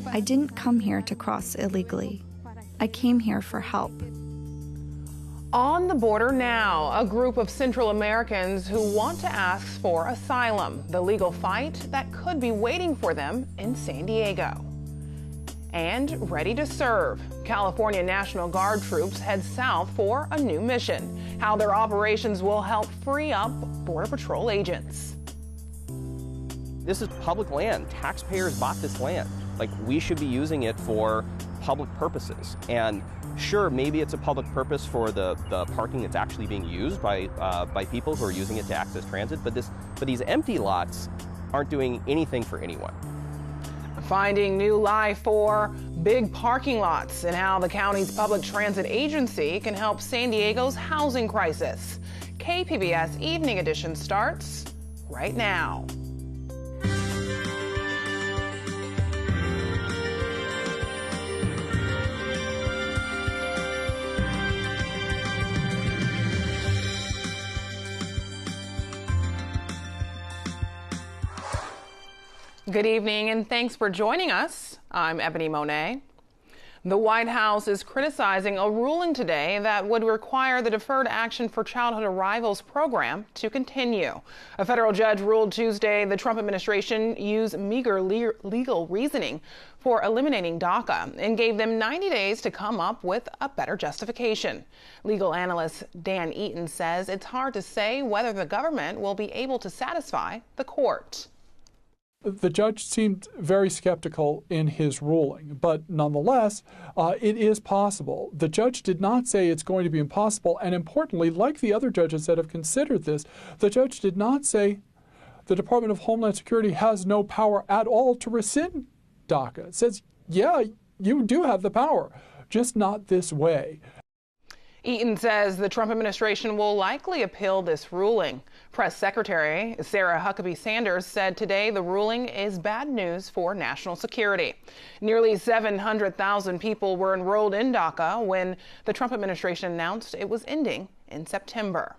I didn't come here to cross illegally. I came here for help. On the border now, a group of Central Americans who want to ask for asylum, the legal fight that could be waiting for them in San Diego. And ready to serve. California National Guard troops head south for a new mission. How their operations will help free up Border Patrol agents. This is public land. Taxpayers bought this land. Like, we should be using it for public purposes. And sure, maybe it's a public purpose for the parking that's actually being used by people who are using it to access transit, but these empty lots aren't doing anything for anyone. Finding new life for big parking lots and how the county's public transit agency can help San Diego's housing crisis. KPBS Evening Edition starts right now. Good evening and thanks for joining us. I'm Ebony Monet. The White House is criticizing a ruling today that would require the Deferred Action for Childhood Arrivals program to continue. A federal judge ruled Tuesday the Trump administration used meager legal reasoning for eliminating DACA and gave them 90 days to come up with a better justification. Legal analyst Dan Eaton says it's hard to say whether the government will be able to satisfy the court. The judge seemed very skeptical in his ruling, but nonetheless, it is possible. The judge did not say it's going to be impossible, and importantly, like the other judges that have considered this, the judge did not say the Department of Homeland Security has no power at all to rescind DACA. It says, yeah, you do have the power, just not this way. Eaton says the Trump administration will likely appeal this ruling. Press Secretary Sarah Huckabee Sanders said today the ruling is bad news for national security. Nearly 700,000 people were enrolled in DACA when the Trump administration announced it was ending in September.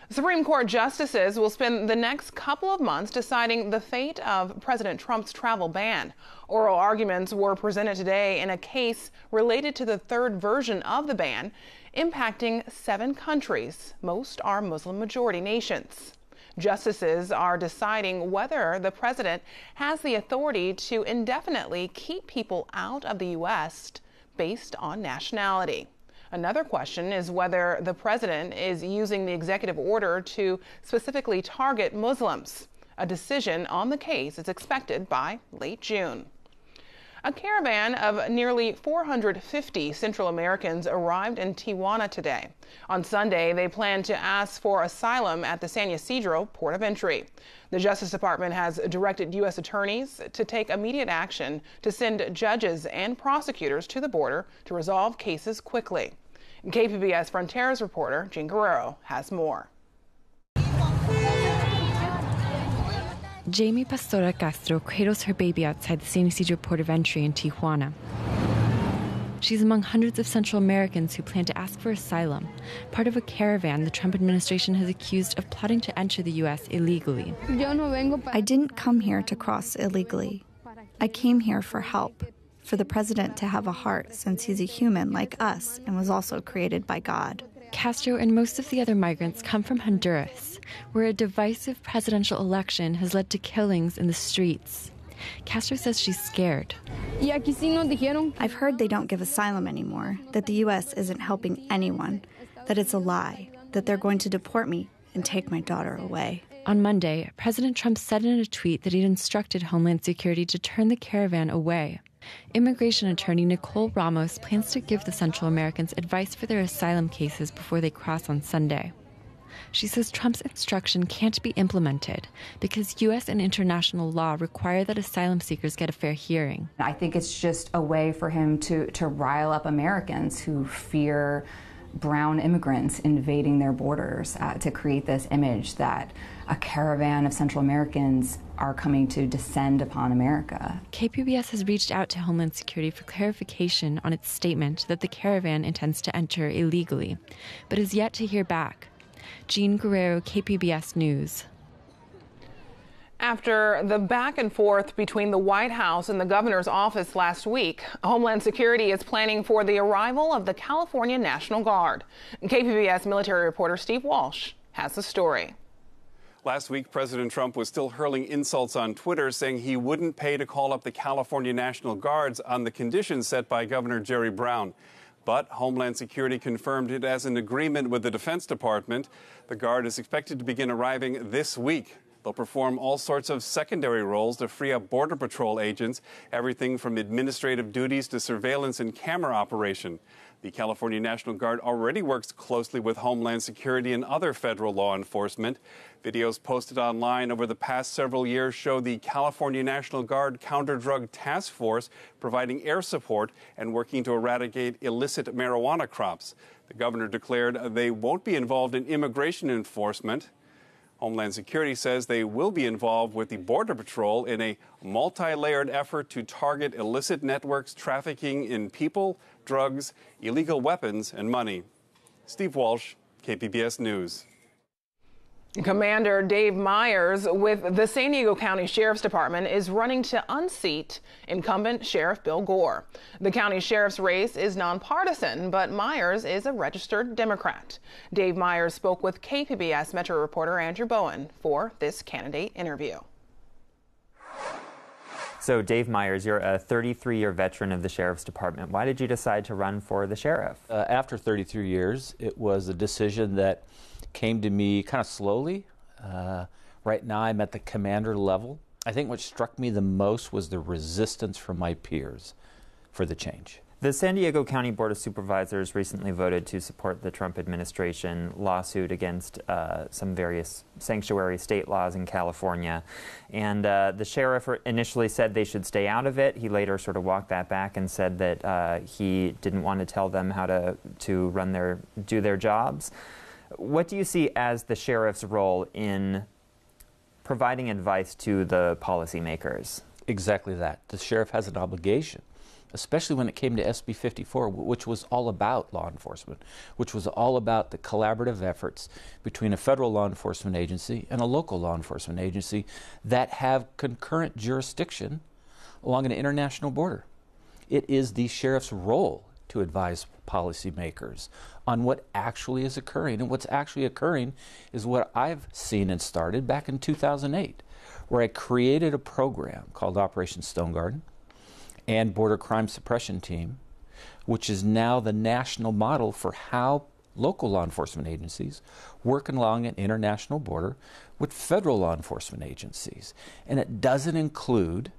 Supreme Court justices will spend the next couple of months deciding the fate of President Trump's travel ban. Oral arguments were presented today in a case related to the third version of the ban, impacting 7 countries. Most are Muslim-majority nations. Justices are deciding whether the president has the authority to indefinitely keep people out of the U.S. based on nationality. Another question is whether the president is using the executive order to specifically target Muslims. A decision on the case is expected by late June. A caravan of nearly 450 Central Americans arrived in Tijuana today. On Sunday, they plan to ask for asylum at the San Ysidro port of entry. The Justice Department has directed U.S. attorneys to take immediate action to send judges and prosecutors to the border to resolve cases quickly. KPBS Fronteras reporter Jean Guerrero has more. Jamie Pastora Castro cradles her baby outside the San Ysidro port of entry in Tijuana. She's among hundreds of Central Americans who plan to ask for asylum, part of a caravan the Trump administration has accused of plotting to enter the U.S. illegally. I didn't come here to cross illegally. I came here for help, for the president to have a heart since he's a human like us and was also created by God. Castro and most of the other migrants come from Honduras, where a divisive presidential election has led to killings in the streets. Castro says she's scared. I've heard they don't give asylum anymore, that the U.S. isn't helping anyone, that it's a lie, that they're going to deport me and take my daughter away. On Monday, President Trump said in a tweet that he'd instructed Homeland Security to turn the caravan away. Immigration attorney Nicole Ramos plans to give the Central Americans advice for their asylum cases before they cross on Sunday. She says Trump's instruction can't be implemented because U.S. and international law require that asylum seekers get a fair hearing. I think it's just a way for him to rile up Americans who fear brown immigrants invading their borders, to create this image that a caravan of Central Americans are coming to descend upon America. KPBS has reached out to Homeland Security for clarification on its statement that the caravan intends to enter illegally, but is yet to hear back. Jean Guerrero, KPBS News. After the back and forth between the White House and the governor's office last week, Homeland Security is planning for the arrival of the California National Guard. KPBS military reporter Steve Walsh has the story. Last week, President Trump was still hurling insults on Twitter, saying he wouldn't pay to call up the California National Guards on the conditions set by Governor Jerry Brown. But Homeland Security confirmed it as an agreement with the Defense Department. The Guard is expected to begin arriving this week. They'll perform all sorts of secondary roles to free up Border Patrol agents, everything from administrative duties to surveillance and camera operation. The California National Guard already works closely with Homeland Security and other federal law enforcement. Videos posted online over the past several years show the California National Guard Counter-Drug Task Force providing air support and working to eradicate illicit marijuana crops. The governor declared they won't be involved in immigration enforcement. Homeland Security says they will be involved with the Border Patrol in a multi-layered effort to target illicit networks trafficking in people, drugs, illegal weapons, and money. Steve Walsh, KPBS News. Commander Dave Myers with the San Diego County Sheriff's Department is running to unseat incumbent Sheriff Bill Gore. The county sheriff's race is nonpartisan, but Myers is a registered Democrat. Dave Myers spoke with KPBS Metro reporter Andrew Bowen for this candidate interview. So Dave Myers, you're a 33-year veteran of the Sheriff's Department. Why did you decide to run for the sheriff? After 33 years, it was a decision that came to me kind of slowly. Right now I'm at the commander level. I think what struck me the most was the resistance from my peers for the change. The San Diego County Board of Supervisors recently voted to support the Trump administration lawsuit against some various sanctuary state laws in California. And the sheriff initially said they should stay out of it. He later sort of walked that back and said that he didn't want to tell them how to do their jobs. What do you see as the sheriff's role in providing advice to the policymakers? Exactly that. The sheriff has an obligation, especially when it came to SB 54, which was all about law enforcement, which was all about the collaborative efforts between a federal law enforcement agency and a local law enforcement agency that have concurrent jurisdiction along an international border. It is the sheriff's role to advise policymakers on what actually is occurring. And what's actually occurring is what I've seen and started back in 2008, where I created a program called Operation Stone Garden and Border Crime Suppression Team, which is now the national model for how local law enforcement agencies work along an international border with federal law enforcement agencies. And it doesn't include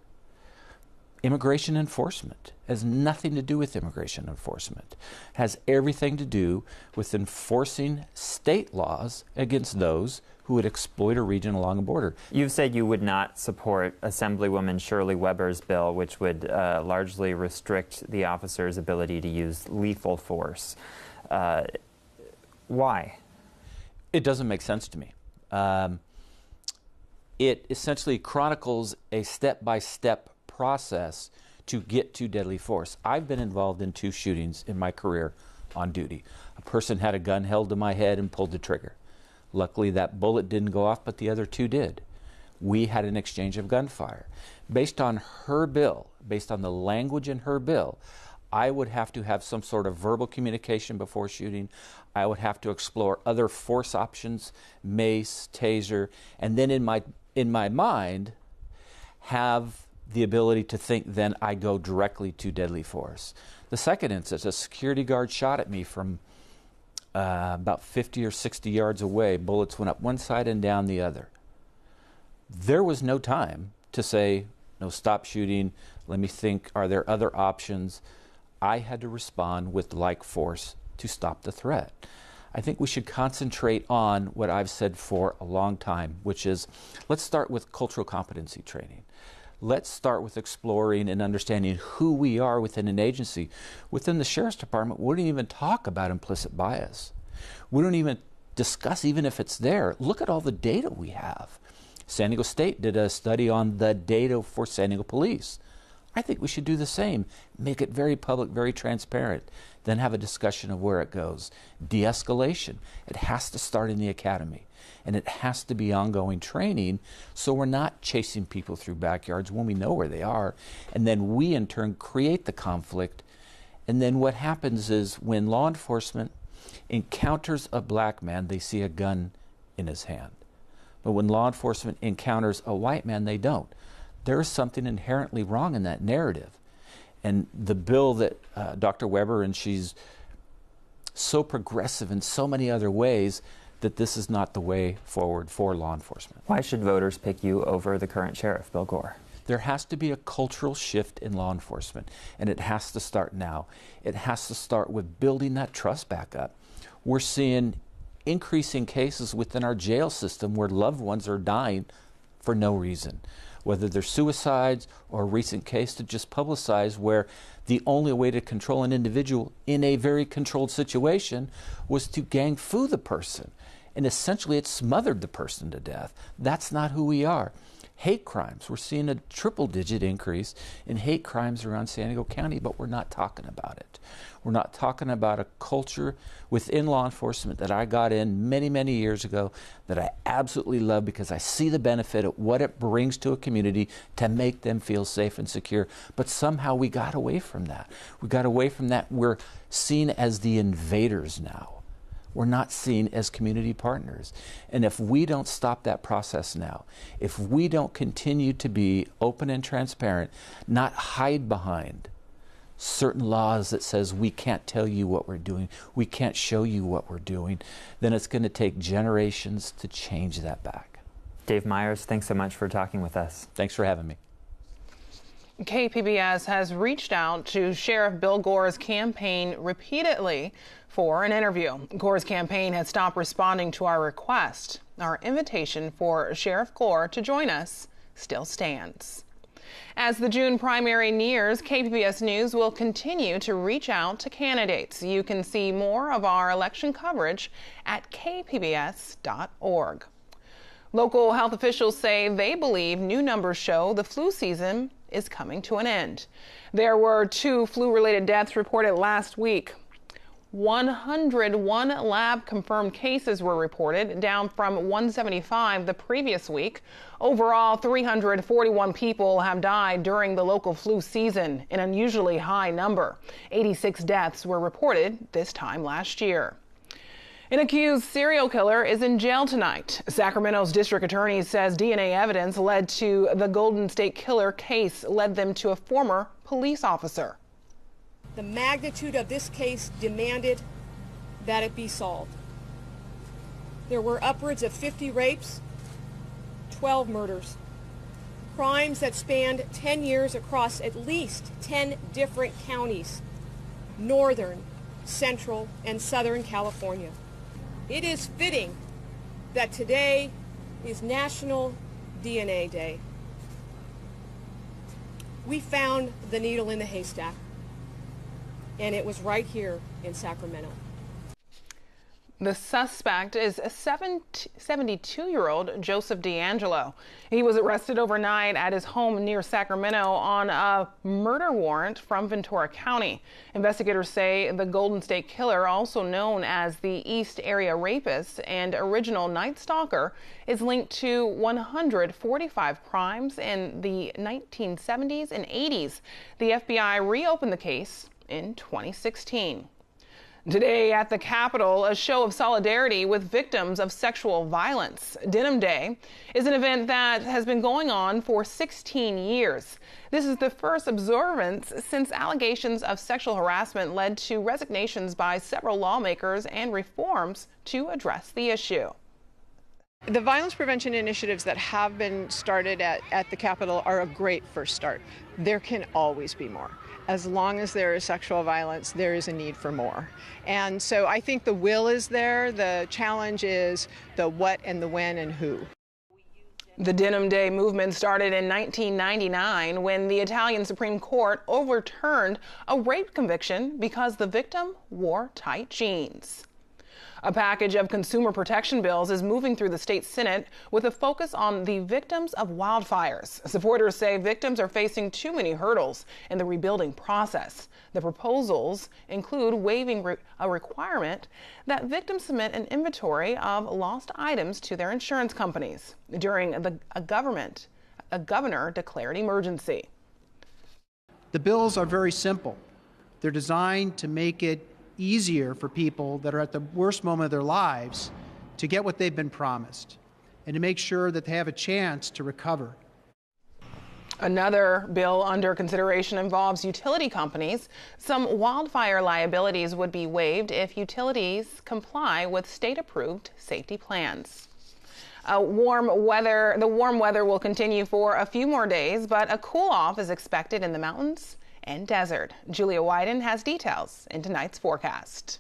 immigration enforcement. It has nothing to do with immigration enforcement. It has everything to do with enforcing state laws against those who would exploit a region along a border. You've said you would not support Assemblywoman Shirley Weber's bill, which would largely restrict the officer's ability to use lethal force. Why? It doesn't make sense to me. It essentially chronicles a step-by-step process to get to deadly force. I've been involved in 2 shootings in my career on duty. A person had a gun held to my head and pulled the trigger. Luckily, that bullet didn't go off, but the other 2 did. We had an exchange of gunfire. Based on her bill, based on the language in her bill, I would have to have some sort of verbal communication before shooting. I would have to explore other force options, mace, taser, and then in my mind have the ability to think then I go directly to deadly force. The second instance, a security guard shot at me from about 50 or 60 yards away. Bullets went up one side and down the other. There was no time to say, no, stop shooting, let me think, are there other options? I had to respond with like force to stop the threat. I think we should concentrate on what I've said for a long time, which is let's start with cultural competency training. Let's start with exploring and understanding who we are within an agency. Within the Sheriff's Department, we don't even talk about implicit bias. We don't even discuss even if it's there. Look at all the data we have. San Diego State did a study on the data for San Diego police. I think we should do the same. Make it very public, very transparent. Then have a discussion of where it goes. De-escalation. It has to start in the academy. And it has to be ongoing training so we're not chasing people through backyards when we know where they are. And then we, in turn, create the conflict. And then what happens is when law enforcement encounters a black man, they see a gun in his hand. But when law enforcement encounters a white man, they don't. There is something inherently wrong in that narrative. And the bill that Dr. Weber, and she's so progressive in so many other ways, that this is not the way forward for law enforcement. Why should voters pick you over the current sheriff, Bill Gore? There has to be a cultural shift in law enforcement, and it has to start now. It has to start with building that trust back up. We're seeing increasing cases within our jail system where loved ones are dying for no reason, whether they're suicides or a recent case to just publicize where the only way to control an individual in a very controlled situation was to gang fu the person. And essentially it smothered the person to death. That's not who we are. Hate crimes, we're seeing a triple-digit increase in hate crimes around San Diego County, but we're not talking about it. We're not talking about a culture within law enforcement that I got in many, many years ago that I absolutely love because I see the benefit of what it brings to a community to make them feel safe and secure. But somehow we got away from that. We got away from that. We're seen as the invaders now. We're not seen as community partners. And if we don't stop that process now, if we don't continue to be open and transparent, not hide behind certain laws that says we can't tell you what we're doing, we can't show you what we're doing, then it's going to take generations to change that back. Dave Myers, thanks so much for talking with us. Thanks for having me. KPBS has reached out to Sheriff Bill Gore's campaign repeatedly for an interview. Gore's campaign has stopped responding to our request. Our invitation for Sheriff Gore to join us still stands. As the June primary nears, KPBS News will continue to reach out to candidates. You can see more of our election coverage at kpbs.org. Local health officials say they believe new numbers show the flu season is coming to an end. There were 2 flu-related deaths reported last week. 101 lab-confirmed cases were reported, down from 175 the previous week. Overall, 341 people have died during the local flu season, an unusually high number. 86 deaths were reported this time last year. An accused serial killer is in jail tonight. Sacramento's district attorney says DNA evidence led to the Golden State Killer case led them to a former police officer. The magnitude of this case demanded that it be solved. There were upwards of 50 rapes, 12 murders, crimes that spanned 10 years across at least 10 different counties, northern, central, and southern California. It is fitting that today is National DNA Day. We found the needle in the haystack, and it was right here in Sacramento. The suspect is a 72-year-old Joseph D'Angelo. He was arrested overnight at his home near Sacramento on a murder warrant from Ventura County. Investigators say the Golden State Killer, also known as the East Area Rapist and original Night Stalker, is linked to 145 crimes in the 1970s and 80s. The FBI reopened the case in 2016. Today at the Capitol, a show of solidarity with victims of sexual violence. Denim Day is an event that has been going on for 16 years. This is the first observance since allegations of sexual harassment led to resignations by several lawmakers and reforms to address the issue. The violence prevention initiatives that have been started at the Capitol are a great first start. There can always be more. As long as there is sexual violence, there is a need for more. And so I think the will is there. The challenge is the what and the when and who. The Denim Day movement started in 1999 when the Italian Supreme Court overturned a rape conviction because the victim wore tight jeans. A package of consumer protection bills is moving through the state Senate with a focus on the victims of wildfires. Supporters say victims are facing too many hurdles in the rebuilding process. The proposals include waiving a requirement that victims submit an inventory of lost items to their insurance companies during a governor declared emergency. The bills are very simple. They're designed to make it easier for people that are at the worst moment of their lives to get what they've been promised and to make sure that they have a chance to recover. Another bill under consideration involves utility companies. Some wildfire liabilities would be waived if utilities comply with state-approved safety plans. The warm weather will continue for a few more days, but a cool-off is expected in the mountains and desert. Julia Wyden has details in tonight's forecast.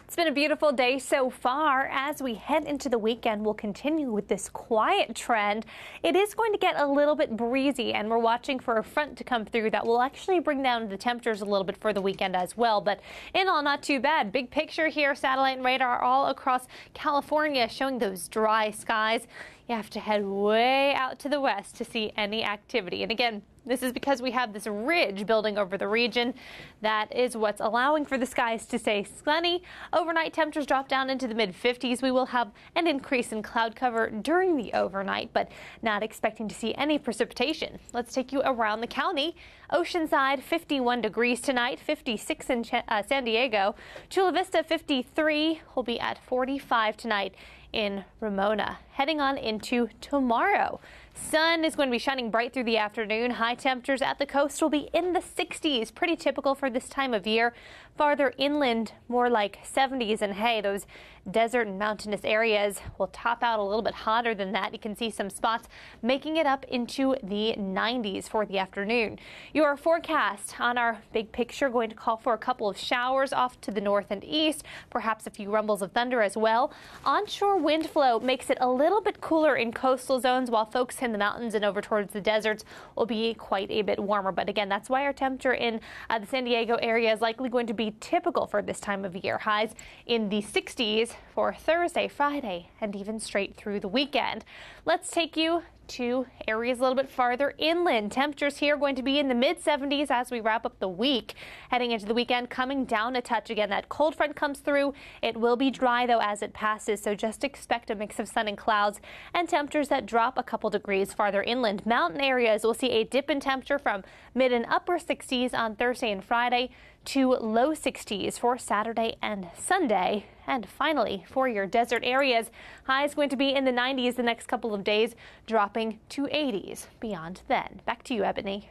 It's been a beautiful day so far. As we head into the weekend, we'll continue with this quiet trend. It is going to get a little bit breezy, and we're watching for a front to come through that will actually bring down the temperatures a little bit for the weekend as well. But in all, not too bad. Big picture here, satellite and radar all across California showing those dry skies. You have to head way out to the west to see any activity. And again, this is because we have this ridge building over the region. That is what's allowing for the skies to stay sunny. Overnight temperatures drop down into the mid-50s. We will have an increase in cloud cover during the overnight, but not expecting to see any precipitation. Let's take you around the county. Oceanside, 51 degrees tonight, 56 in San Diego. Chula Vista, 53. We'll be at 45 tonight in Ramona. Heading on into tomorrow. Sun is going to be shining bright through the afternoon. High temperatures at the coast will be in the 60s, pretty typical for this time of year. Farther inland, more like 70s, and hey, those desert and mountainous areas will top out a little bit hotter than that. You can see some spots making it up into the 90s for the afternoon. Your forecast on our big picture going to call for a couple of showers off to the north and east, perhaps a few rumbles of thunder as well. Onshore wind flow makes it a little bit cooler in coastal zones, while folks in the mountains and over towards the deserts will be quite a bit warmer. But again, that's why our temperature in the San Diego area is likely going to be typical for this time of year. Highs in the 60s for Thursday, Friday, and even straight through the weekend. Let's take you to areas a little bit farther inland. Temperatures here going to be in the mid-70s as we wrap up the week. Heading into the weekend, coming down a touch again. That cold front comes through. It will be dry, though, as it passes, so just expect a mix of sun and clouds and temperatures that drop a couple degrees farther inland. Mountain areas will see a dip in temperature from mid and upper 60s on Thursday and Friday to low 60s for Saturday and Sunday. And finally, for your desert areas, highs going to be in the 90s the next couple of days, dropping to 80s beyond then. Back to you, Ebony.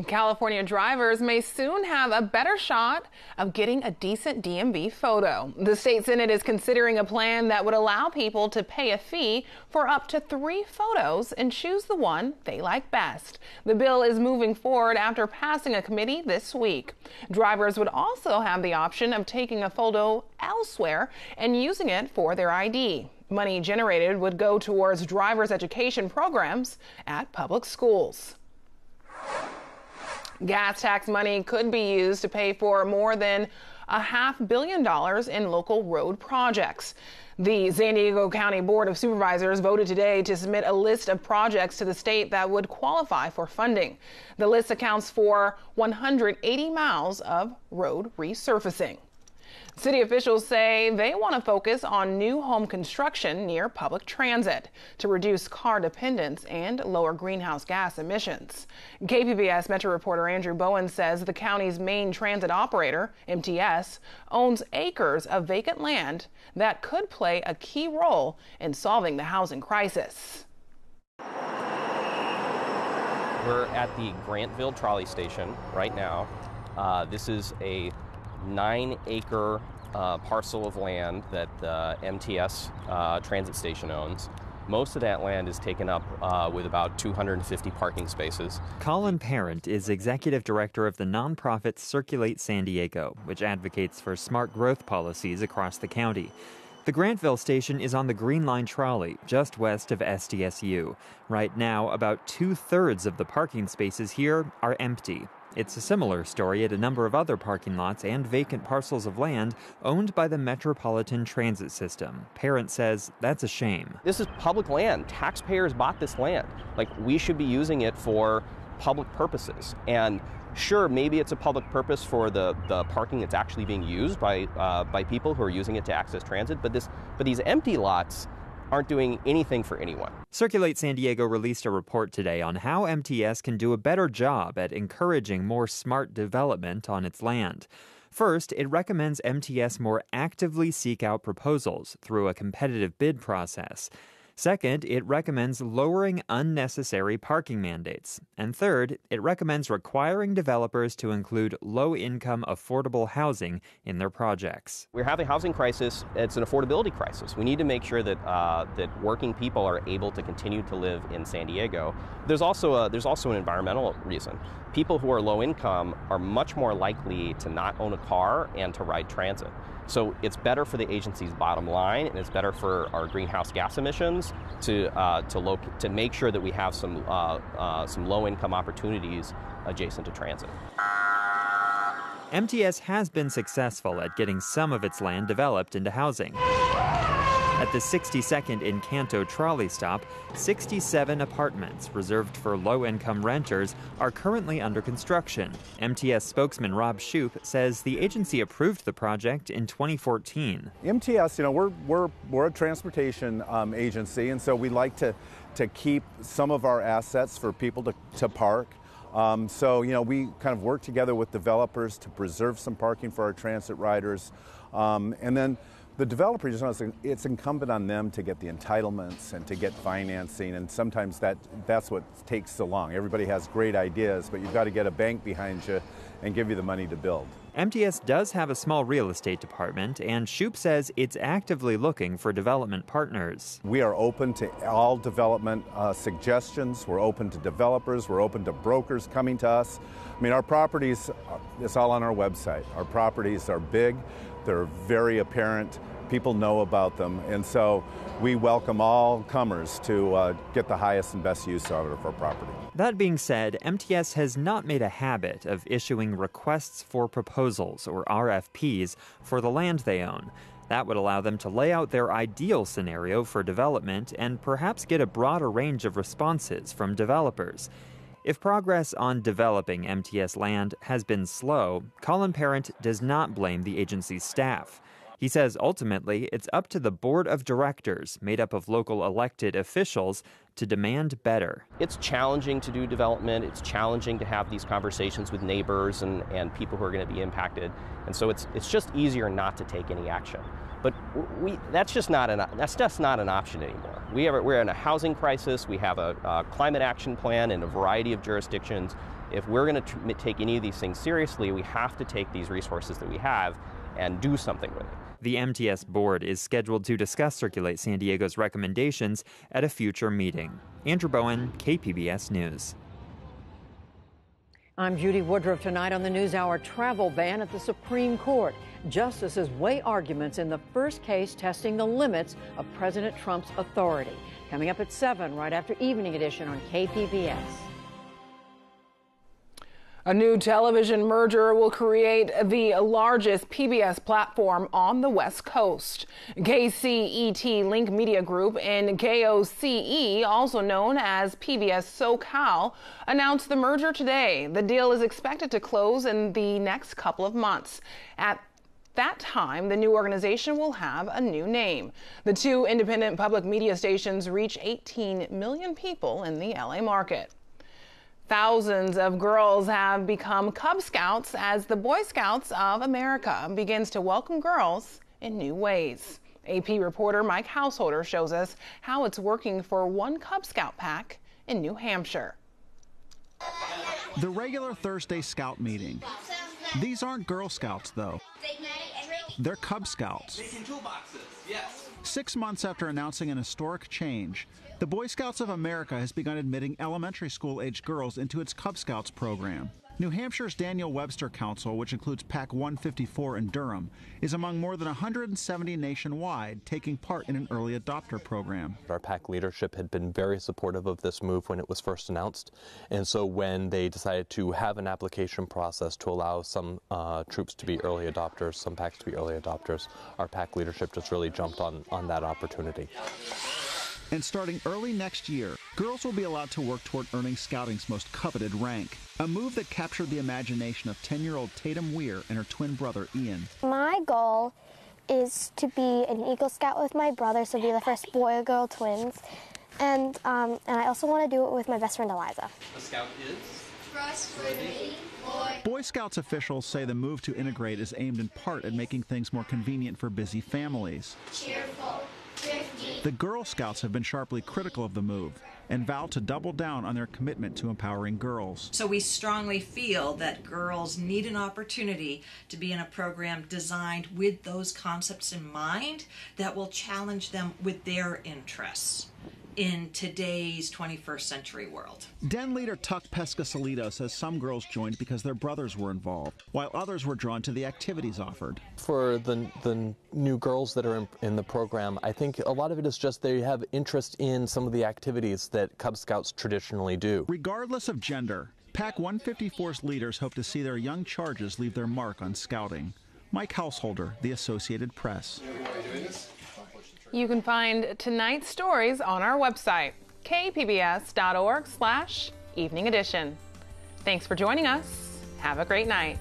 California drivers may soon have a better shot of getting a decent DMV photo. The state Senate is considering a plan that would allow people to pay a fee for up to 3 photos and choose the one they like best. The bill is moving forward after passing a committee this week. Drivers would also have the option of taking a photo elsewhere and using it for their ID. Money generated would go towards drivers' education programs at public schools. Gas tax money could be used to pay for more than $500 million in local road projects. The San Diego County Board of Supervisors voted today to submit a list of projects to the state that would qualify for funding. The list accounts for 180 miles of road resurfacing. City officials say they want to focus on new home construction near public transit to reduce car dependence and lower greenhouse gas emissions. KPBS Metro reporter Andrew Bowen says the county's main transit operator, MTS, owns acres of vacant land that could play a key role in solving the housing crisis. We're at the Grantville trolley station right now. This is a 9-acre parcel of land that the MTS transit station owns. Most of that land is taken up with about 250 parking spaces. Colin Parent is executive director of the nonprofit Circulate San Diego, which advocates for smart growth policies across the county. The Grantville station is on the Green Line trolley, just west of SDSU. Right now, about 2/3 of the parking spaces here are empty. It's a similar story at a number of other parking lots and vacant parcels of land owned by the Metropolitan Transit System. Parent says that's a shame. This is public land. Taxpayers bought this land. Like, we should be using it for public purposes. And sure, maybe it's a public purpose for the parking that's actually being used by people who are using it to access transit, but these empty lots aren't doing anything for anyone. Circulate San Diego released a report today on how MTS can do a better job at encouraging more smart development on its land. First, it recommends MTS more actively seek out proposals through a competitive bid process. Second, it recommends lowering unnecessary parking mandates. And third, it recommends requiring developers to include low-income affordable housing in their projects. We're having a housing crisis. It's an affordability crisis. We need to make sure that that working people are able to continue to live in San Diego. There's also an environmental reason. People who are low income are much more likely to not own a car and to ride transit. So it's better for the agency's bottom line, and it's better for our greenhouse gas emissions to make sure that we have some low-income opportunities adjacent to transit. MTS has been successful at getting some of its land developed into housing. At the 62nd Encanto trolley stop, 67 apartments reserved for low-income renters are currently under construction. MTS spokesman Rob Shoup says the agency approved the project in 2014. MTS, we're a transportation agency, and so we like to keep some of our assets for people to park. So we kind of work together with developers to preserve some parking for our transit riders, and then the developer just knows it's incumbent on them to get the entitlements and to get financing, and sometimes that's what takes so long. Everybody has great ideas, but you've got to get a bank behind you and give you the money to build. MTS does have a small real estate department, and Shoup says it's actively looking for development partners. We are open to all development suggestions. We're open to developers. We're open to brokers coming to us. I mean, our properties, it's all on our website. Our properties are big. They're very apparent. People know about them, and so we welcome all comers to get the highest and best use out of our property. That being said, MTS has not made a habit of issuing requests for proposals, or RFPs, for the land they own. That would allow them to lay out their ideal scenario for development and perhaps get a broader range of responses from developers. If progress on developing MTS land has been slow, Colin Parent does not blame the agency's staff. He says ultimately it's up to the board of directors, made up of local elected officials, to demand better. It's challenging to do development. It's challenging to have these conversations with neighbors and people who are going to be impacted. And so it's just easier not to take any action. But that's just not an option anymore. We're in a housing crisis. We have a climate action plan in a variety of jurisdictions. If we're going to take any of these things seriously, we have to take these resources that we have and do something with it. The MTS board is scheduled to discuss Circulate San Diego's recommendations at a future meeting. Andrew Bowen, KPBS News. I'm Judy Woodruff. Tonight on the NewsHour, travel ban at the Supreme Court. Justices weigh arguments in the first case testing the limits of President Trump's authority. Coming up at 7, right after Evening Edition on KPBS. A new television merger will create the largest PBS platform on the West Coast. KCET Link Media Group and KOCE, also known as PBS SoCal, announced the merger today. The deal is expected to close in the next couple of months. At that time, the new organization will have a new name. The two independent public media stations reach 18 million people in the LA market. Thousands of girls have become Cub Scouts as the Boy Scouts of America begins to welcome girls in new ways. AP reporter Mike Householder shows us how it's working for one Cub Scout pack in New Hampshire. The regular Thursday Scout meeting. These aren't Girl Scouts, though. They're Cub Scouts. 6 months after announcing an historic change, the Boy Scouts of America has begun admitting elementary school-aged girls into its Cub Scouts program. New Hampshire's Daniel Webster Council, which includes PAC 154 in Durham, is among more than 170 nationwide taking part in an early adopter program. Our PAC leadership had been very supportive of this move when it was first announced, and so when they decided to have an application process to allow some troops to be early adopters, some PACs to be early adopters, our PAC leadership just really jumped on that opportunity. And starting early next year, girls will be allowed to work toward earning Scouting's most coveted rank, a move that captured the imagination of 10-year-old Tatum Weir and her twin brother Ian. My goal is to be an Eagle Scout with my brother, so be the first boy or girl twins. And I also want to do it with my best friend Eliza. The Scout is trustworthy. Boy Scouts officials say the move to integrate is aimed in part at making things more convenient for busy families. Cheerful. The Girl Scouts have been sharply critical of the move and vowed to double down on their commitment to empowering girls. So we strongly feel that girls need an opportunity to be in a program designed with those concepts in mind that will challenge them with their interests in today's 21st century world. Den leader Tuck Pescasolido says some girls joined because their brothers were involved, while others were drawn to the activities offered. For the new girls that are in the program, I think a lot of it is just they have interest in some of the activities that Cub Scouts traditionally do. Regardless of gender, PAC 154's leaders hope to see their young charges leave their mark on Scouting. Mike Householder, The Associated Press. You can find tonight's stories on our website, kpbs.org/evening edition. Thanks for joining us. Have a great night.